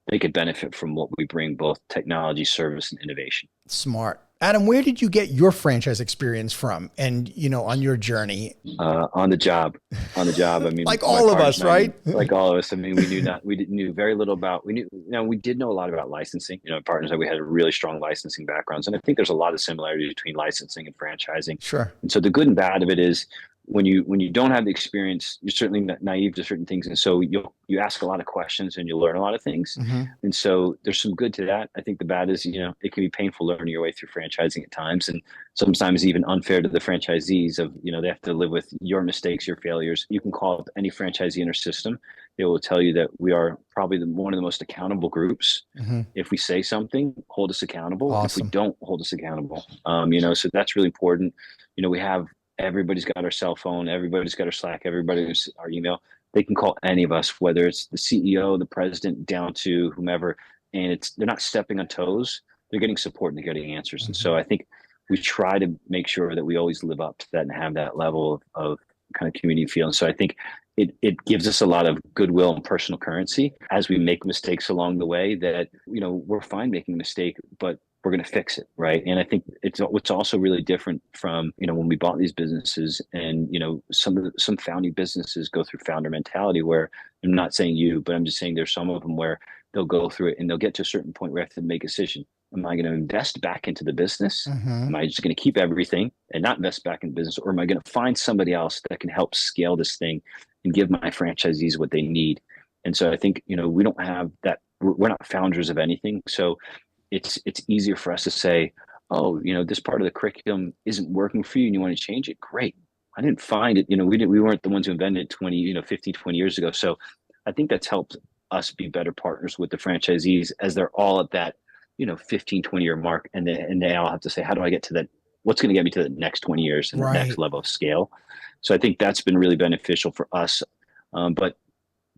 They could benefit from what we bring, both technology, service, and innovation. Smart. Adam, where did you get your franchise experience from? And, on your journey? On the job. I mean, like all of us, right? Like all of us. I mean, we knew very little about, we did know a lot about licensing, partners that we had really strong licensing backgrounds. And I think there's a lot of similarities between licensing and franchising. Sure. And so the good and bad of it is, when you don't have the experience, you're certainly naive to certain things, and so you ask a lot of questions and you learn a lot of things. Mm-hmm. And so there's some good to that. I think the bad is, it can be painful learning your way through franchising at times, and sometimes even unfair to the franchisees of, they have to live with your mistakes, your failures. You can call up any franchisee in our system. They will tell you that we are probably one of the most accountable groups. Mm-hmm. If we say something, hold us accountable. Awesome. If we don't, hold us accountable. So that's really important. We have, everybody's got our cell phone, everybody's got our Slack, everybody's our email. They can call any of us, whether it's the CEO, the president, down to whomever, and they're not stepping on toes. They're getting support and they're getting answers. Mm-hmm. And so I think we try to make sure that we always live up to that and have that level of kind of community feel. And so I think it gives us a lot of goodwill and personal currency as we make mistakes along the way, that, we're fine making a mistake, but we're going to fix it, right? And I think what's also really different from, when we bought these businesses, and, some founding businesses go through founder mentality, where, I'm not saying you, but I'm just saying there's some of them where they'll go through it and they'll get to a certain point where they have to make a decision. Am I going to invest back into the business? Mm-hmm. Am I just going to keep everything and not invest back in business? Or am I going to find somebody else that can help scale this thing and give my franchisees what they need? And so I think, we don't have that. We're not founders of anything. So it's easier for us to say, oh, this part of the curriculum isn't working for you and you want to change it. Great. I didn't find it. We weren't the ones who invented it 15, 20 years ago. So I think that's helped us be better partners with the franchisees as they're all at that, 15, 20 year mark. And they all have to say, how do I get to that? What's going to get me to the next 20 years and right. the next level of scale? So I think that's been really beneficial for us. But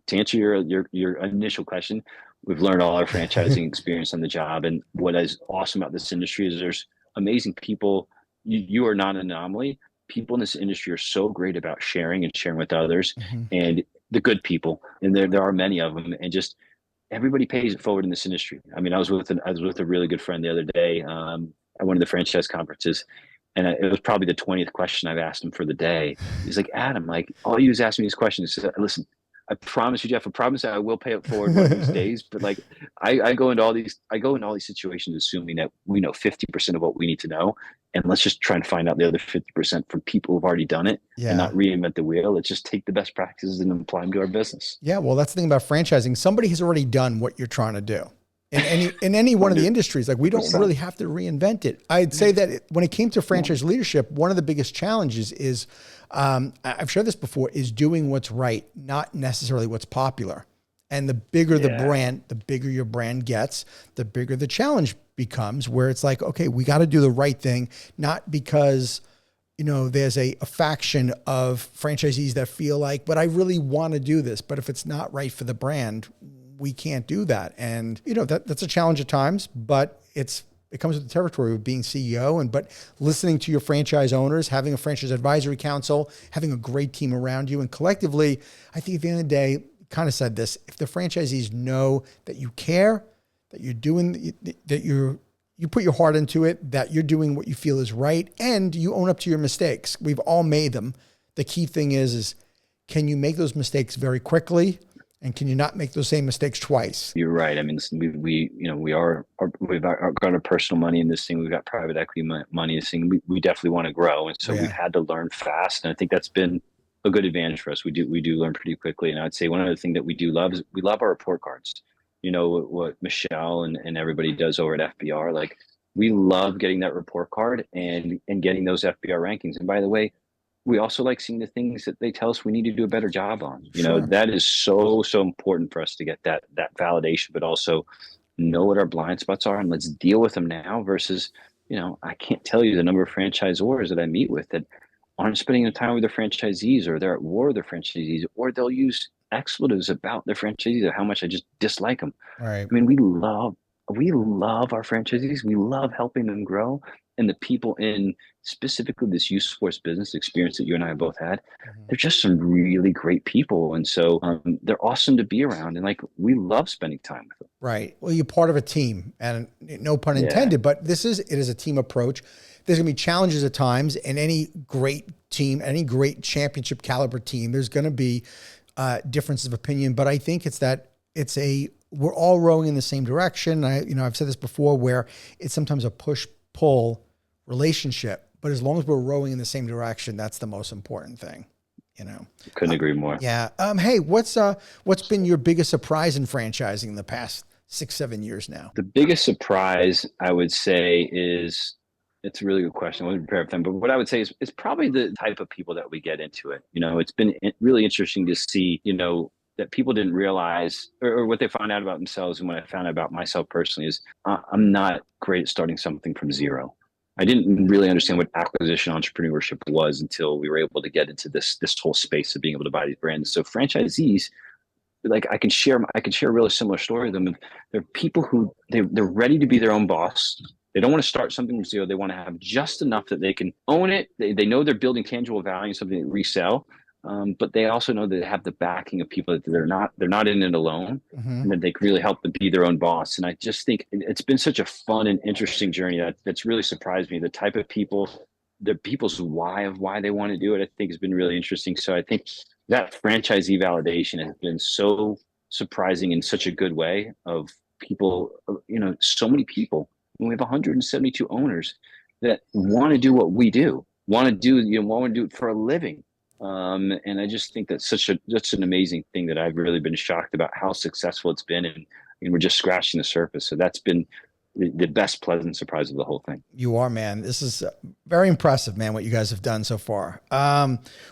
to answer your initial question, we've learned all our franchising experience on the job. And what is awesome about this industry is there's amazing people. You are not an anomaly. People in this industry are so great about sharing with others, mm-hmm. and the good people. And there are many of them, and just everybody pays it forward in this industry. I mean, I was with a really good friend the other day at one of the franchise conferences. And it was probably the 20th question I've asked him for the day. He's like, Adam, like, all you was asking me these questions. He said, listen, I promise you, Jeff, I promise that I will pay it forward one of these days. But like, I go into all these situations assuming that we know 50% of what we need to know. And let's just try and find out the other 50% from people who've already done it, and not reinvent the wheel. Let's just take the best practices and apply them to our business. Yeah. Well, that's the thing about franchising. Somebody has already done what you're trying to do. In any one of the industries, like, we don't really have to reinvent it. I'd say that when it came to franchise leadership, one of the biggest challenges is, I've shared this before, is doing what's right, not necessarily what's popular. And the bigger the brand, the bigger your brand gets, the bigger the challenge becomes, where it's like, okay, we got to do the right thing, not because, there's a faction of franchisees that feel like, but I really want to do this, but if it's not right for the brand, we can't do that. And, that's a challenge at times, but it comes with the territory of being CEO, but listening to your franchise owners, having a franchise advisory council, having a great team around you. And collectively, I think at the end of the day, kind of said this, if the franchisees know that you care, that you're doing, that you put your heart into it, that you're doing what you feel is right, and you own up to your mistakes. We've all made them. The key thing is can you make those mistakes very quickly And can you not make those same mistakes twice? You're right. I mean, listen, we've got our personal money in this thing. We've got private equity money in this thing. We definitely want to grow. And so we've Yeah, had to learn fast. And I think that's been a good advantage for us. We do learn pretty quickly. And I'd say one other thing that we do love is we love our report cards. You know, what Michelle and everybody does over at FBR. Like, we love getting that report card and getting those FBR rankings. And by the way, we also like seeing the things that they tell us we need to do a better job on. You know, sure. that is so important for us to get that validation, but also know what our blind spots are and let's deal with them now versus, I can't tell you the number of franchisors that I meet with that aren't spending the time with their franchisees, or they're at war with their franchisees, or they'll use expletives about their franchisees or how much I just dislike them. Right. I mean, we love our franchisees. We love helping them grow. And the people in specifically this youth sports business experience that you and I have both had, Mhm. they're just some really great people. And so they're awesome to be around. And like, we love spending time with them. Right. Well, you're part of a team, and no pun Yeah. intended, but it is a team approach. There's going to be challenges at times, and any great team, any great championship caliber team, there's going to be differences of opinion. But I think we're all rowing in the same direction. I've said this before, where it's sometimes a push pull relationship, but as long as we're rowing in the same direction, that's the most important thing. You know. Couldn't agree more. Yeah. Hey, what's been your biggest surprise in franchising in the past 6-7 years now? The biggest surprise I would say is, it's a really good question. I wasn't prepared for them, but what I would say is it's probably the type of people that we get into it. It's been really interesting to see, that people didn't realize, or what they found out about themselves. And what I found out about myself personally is I'm not great at starting something from zero. I didn't really understand what acquisition entrepreneurship was until we were able to get into this whole space of being able to buy these brands. So franchisees, like, I can share a really similar story with them. They're people who they're ready to be their own boss. They don't want to start something from zero. They want to have just enough that they can own it. They know they're building tangible value, something that resell. But they also know that they have the backing of people, that they're not in it alone, Hmm. and that they can really help them be their own boss. And I just think it's been such a fun and interesting journey that's really surprised me. The type of people, the people's why of why they want to do it, I think has been really interesting. So I think that franchisee validation has been so surprising in such a good way of people, so many people. And we have 172 owners that want to do what we do, want to do it for a living. And I just think that's such an amazing thing that I've really been shocked about how successful it's been. And we're just scratching the surface. So that's been the best pleasant surprise of the whole thing. You are, man. This is very impressive, man, what you guys have done so far.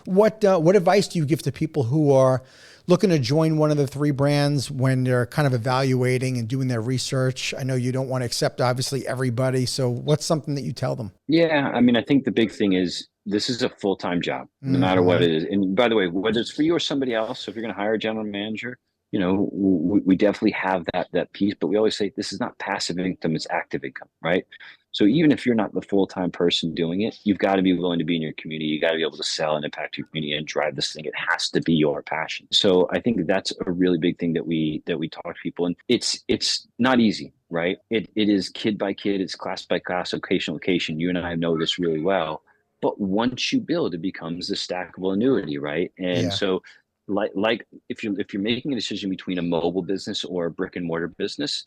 What advice do you give to people who are looking to join one of the three brands when they're kind of evaluating and doing their research? I know you don't want to accept, obviously, everybody. So what's something that you tell them? Yeah, I mean, I think the big thing is this is a full-time job, no matter what Hmm. it is. And by the way, whether it's for you or somebody else, so if you're going to hire a general manager, we definitely have that piece. But we always say this is not passive income; it's active income, right? So even if you're not the full-time person doing it, you've got to be willing to be in your community. You got to be able to sell and impact your community and drive this thing. It has to be your passion. So I think that's a really big thing that we talk to people, and it's not easy, right? It is kid by kid, it's class by class, location location. You and I know this really well. But once you build, it becomes the stackable annuity, right? And Yeah. so, like if you're making a decision between a mobile business or a brick and mortar business,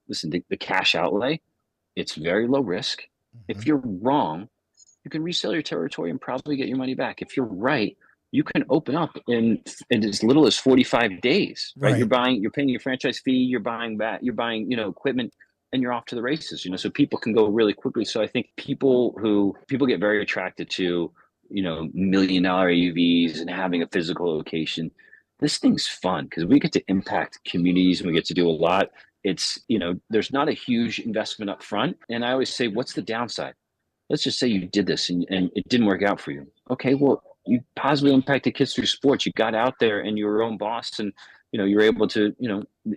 listen, the cash outlay, it's very low risk. Hmm. If you're wrong, you can resell your territory and probably get your money back. If you're right, you can open up in as little as 45 days, right? Right. You're paying your franchise fee, you're buying, equipment, and you're off to the races, so people can go really quickly. So I think people get very attracted to, $1 million AUVs and having a physical location. This thing's fun because we get to impact communities and we get to do a lot. It's, there's not a huge investment up front. And I always say, what's the downside? Let's just say you did this and it didn't work out for you. Okay, well, you positively impacted kids through sports. You got out there and you were your own boss, and you're able to,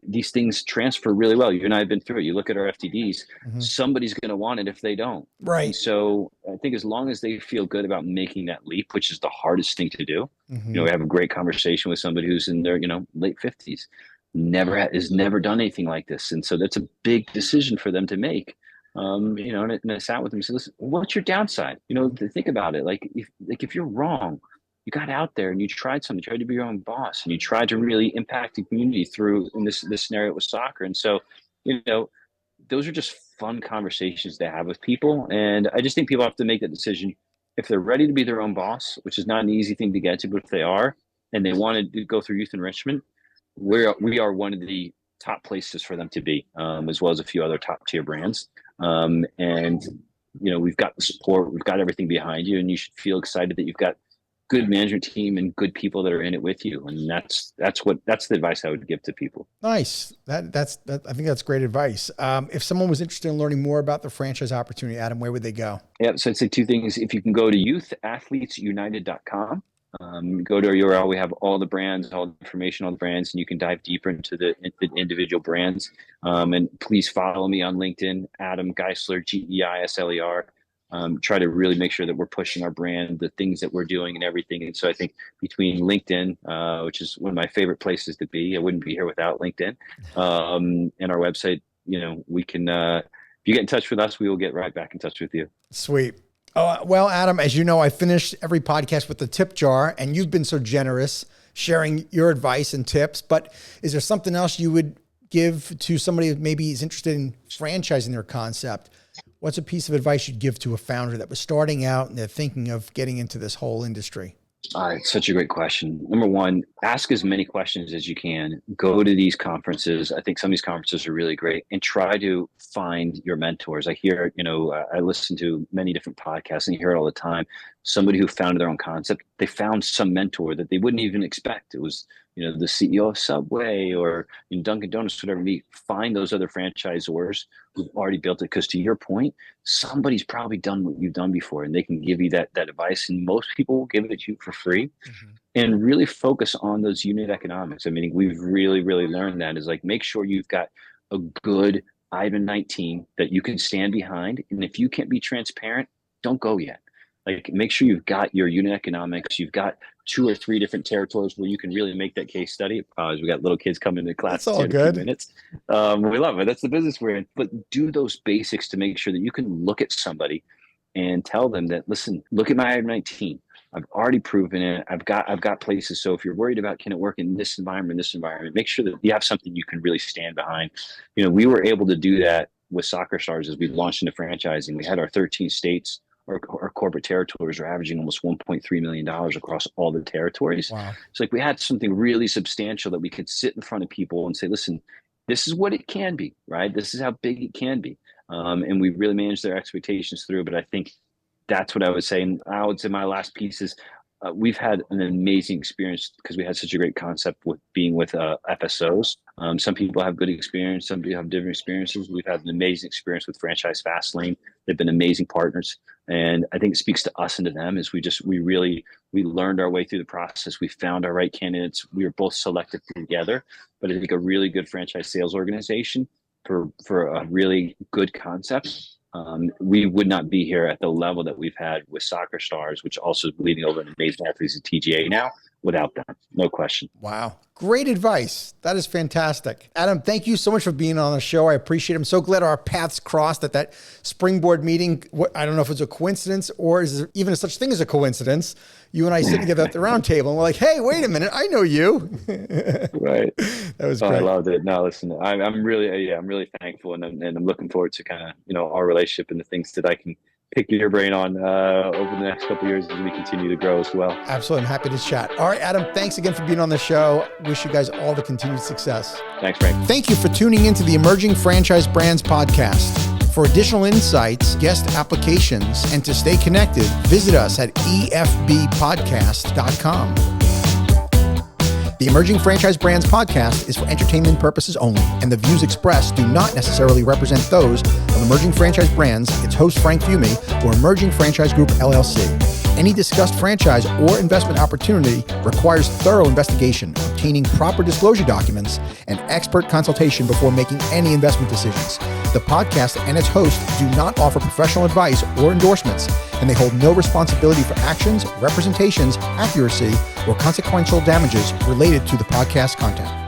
these things transfer really well. You and I have been through it. You look at our FTDs, Hmm. somebody's going to want it if they don't. And Right. so I think as long as they feel good about making that leap, which is the hardest thing to do, Hmm. we have a great conversation with somebody who's in their, late 50s, has never done anything like this. And so that's a big decision for them to make. And I sat with them and said, listen, what's your downside? To think about it. Like if you're wrong, you got out there and you tried something, you tried to be your own boss, and you tried to really impact the community through in this scenario with soccer. And so, you know, those are just fun conversations to have with people. And I just think people have to make that decision if they're ready to be their own boss, which is not an easy thing to get to, but if they are and they want to go through youth enrichment, we are one of the top places for them to be, as well as a few other top tier brands. And we've got the support, we've got everything behind you, and you should feel excited that you've got good management team and good people that are in it with you. And that's the advice I would give to people. Nice. I think that's great advice. If someone was interested in learning more about the franchise opportunity, Adam, where would they go? Yeah. So I'd say two things. If you can go to youthathletesunited.com, go to our URL. We have all the brands, all the information on the brands, and you can dive deeper into the individual brands. And please follow me on LinkedIn, Adam Geisler, Geisler. Try to really make sure that we're pushing our brand, the things that we're doing and everything. And so I think between LinkedIn, which is one of my favorite places to be, I wouldn't be here without LinkedIn, and our website, we can, if you get in touch with us, we will get right back in touch with you. Sweet. Well, Adam, as you know, I finish every podcast with the tip jar, and you've been so generous sharing your advice and tips, but is there something else you would give to somebody that maybe is interested in franchising their concept? What's a piece of advice you'd give to a founder that was starting out and they're thinking of getting into this whole industry? It's such a great question. Number one, ask as many questions as you can. Go to these conferences. I think some of these conferences are really great, and try to find your mentors. I hear, I listen to many different podcasts and you hear it all the time. Somebody who founded their own concept, they found some mentor that they wouldn't even expect. It was, the CEO of Subway or Dunkin' Donuts, whatever it be. Find those other franchisors who've already built it. Because to your point, somebody's probably done what you've done before, and they can give you that advice. And most people will give it to you for free. Mm-hmm. And really focus on those unit economics. I mean, we've really, really learned that is like, make sure you've got a good item 19 that you can stand behind. And if you can't be transparent, don't go yet. Like, make sure you've got your unit economics. You've got 2 or 3 different territories where you can really make that case study. We got little kids coming to class. That's all good. Minutes. We love it. That's the business we're in. But do those basics to make sure that you can look at somebody and tell them that, listen, look at my item 19. I've already proven it. I've got places. So if you're worried about, can it work in this environment, make sure that you have something you can really stand behind. We were able to do that with Soccer Stars as we launched into franchising. We had our 13 states. Our corporate territories are averaging almost $1.3 million across all the territories. Wow. So we had something really substantial that we could sit in front of people and say, listen, this is what it can be, right? This is how big it can be. And we really managed their expectations through. But I think that's what I would say. And I would say my last piece is we've had an amazing experience because we had such a great concept with being with FSOs. Some people have good experience. Some people have different experiences. We've had an amazing experience with Franchise Fastlane. They've been amazing partners. And I think it speaks to us and to them is we learned our way through the process. We found our right candidates. We were both selected together. But I think a really good franchise sales organization for a really good concept, we would not be here at the level that we've had with Soccer Stars, which also is leading over an amazing athletes at TGA now, without them. No question. Wow. Great advice. That is fantastic. Adam, thank you so much for being on the show. I appreciate it. I'm so glad our paths crossed at that Springboard meeting. I don't know if it's a coincidence or is there even such thing as a coincidence. You and I sitting together at the round table and we're like, hey, wait a minute. I know you. Right. That was great. I loved it. No, listen, I'm really thankful. And I'm looking forward to kind of, our relationship and the things that I can pick your brain on over the next couple of years as we continue to grow as well. Absolutely. I'm happy to chat. All right, Adam, thanks again for being on the show. Wish you guys all the continued success. Thanks, Frank. Thank you for tuning into the Emerging Franchise Brands podcast. For additional insights, guest applications, and to stay connected, visit us at efbpodcast.com. The Emerging Franchise Brands podcast is for entertainment purposes only, and the views expressed do not necessarily represent those of Emerging Franchise Brands, its host Frank Fiume, or Emerging Franchise Group, LLC. Any discussed franchise or investment opportunity requires thorough investigation, obtaining proper disclosure documents, and expert consultation before making any investment decisions. The podcast and its host do not offer professional advice or endorsements, and they hold no responsibility for actions, representations, accuracy, or consequential damages related to the podcast content.